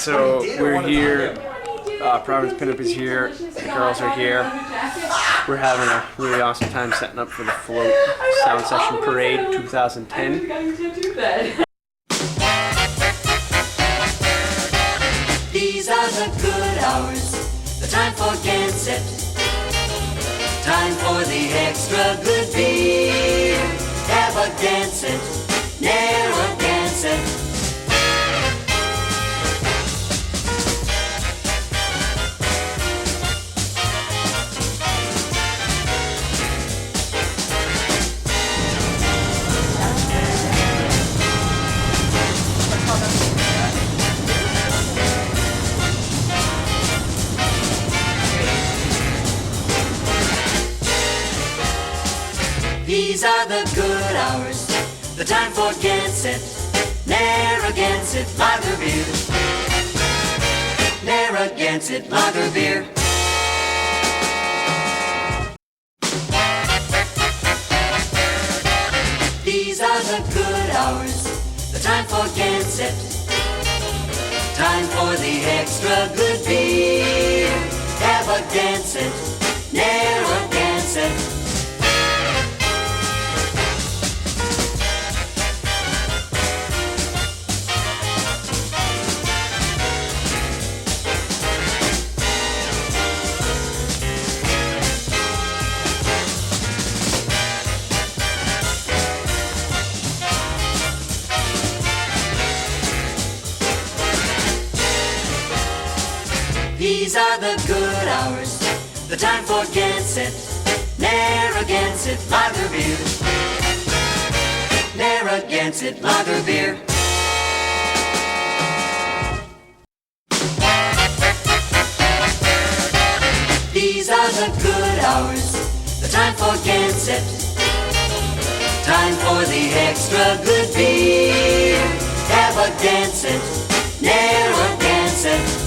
So we're here, Providence Pinup is here, the girls are here. We're having a really awesome time setting up for the Float Sound Session Parade 2010. These are the good hours, the time for Gansett, time for the extra good beer. Have a Gansett, Narragansett. These are the good hours, the time for Gansett, Narragansett lager beer. Narragansett lager beer. These are the good hours, the time for Gansett, time for the extra good beer. Have a Gansett, Narragansett. These are the good hours, the time for Gansett, Narragansett lager beer. Narragansett lager beer. These are the good hours, the time for Gansett, time for the extra good beer. Have a Gansett, Narragansett.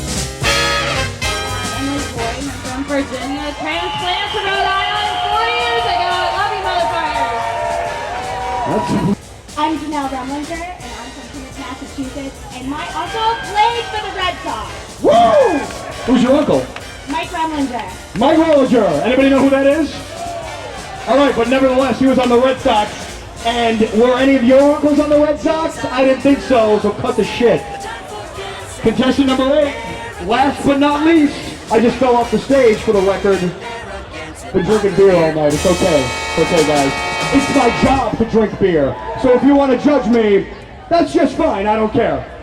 From Virginia, transplant to Rhode Island 4 years ago. Love you, motherfuckers. I'm Janelle Rumlinger, and I'm from Pinup, Massachusetts, and my uncle played for the Red Sox. Woo! Who's your uncle? Mike Rumlinger. Mike Rumlinger. Anybody know who that is? All right, but nevertheless, he was on the Red Sox. And were any of your uncles on the Red Sox? I didn't think so cut the shit. Contestant number 8, last but not least. I just fell off the stage for the record. Been drinking beer all night. It's okay. It's okay, guys. It's my job to drink beer. So if you want to judge me, that's just fine. I don't care.